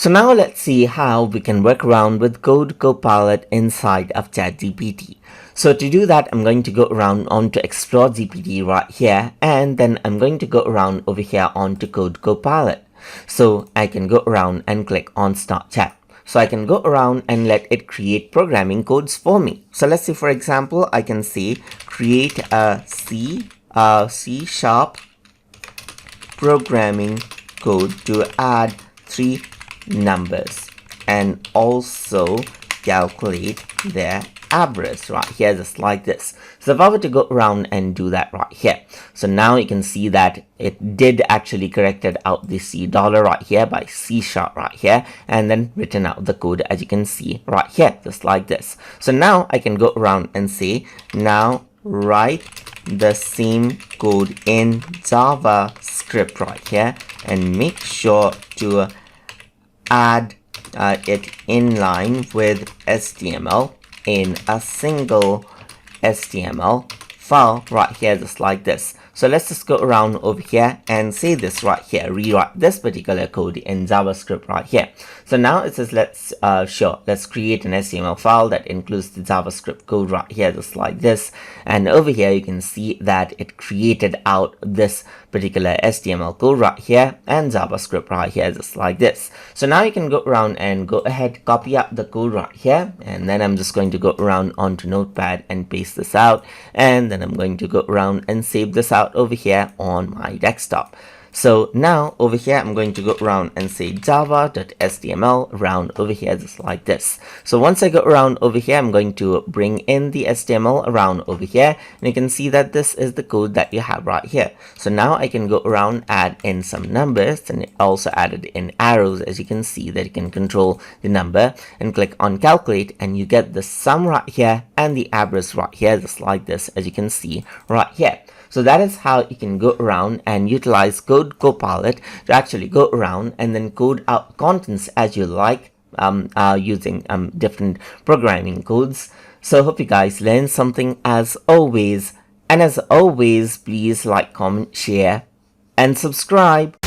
So now let's see how we can work around with Code Copilot inside of ChatGPT. So to do that, I'm going to go around onto Explore GPT right here, and then I'm going to go around over here onto Code Copilot. So I can go around and click on Start Chat. So I can go around and let it create programming codes for me. So let's say, for example, I can say create a C# programming code to add 3 numbers and also calculate their average right here, just like this. So if I were to go around and do that right here, so now you can see that it did actually corrected out the C dollar right here by C# right here, and then written out the code as you can see right here, just like this. So now I can go around and say, now write the same code in JavaScript right here and make sure to add it in line with HTML in a single HTML file right here, just like this. So let's just go around over here and say this right here, rewrite this particular code in JavaScript right here. So now it says let's create an HTML file that includes the JavaScript code right here, just like this. And over here you can see that it created out this particular HTML code right here and JavaScript right here, just like this. So now you can go around and go ahead, copy out the code right here, and then I'm just going to go around onto Notepad and paste this out, and then I'm going to go around and save this out over here on my desktop. So now over here I'm going to go around and say java.html around over here, just like this. So once I go around over here, I'm going to bring in the HTML around over here, and you can see that this is the code that you have right here. So now I can go around, add in some numbers, and it also added in arrows, as you can see that you can control the number, and click on calculate, and you get the sum right here and the average right here, just like this, as you can see right here. So that is how you can go around and utilize Code Copilot to actually go around and then code out contents as you like, using different programming codes. So hope you guys learned something as always. And as always, please like, comment, share, and subscribe.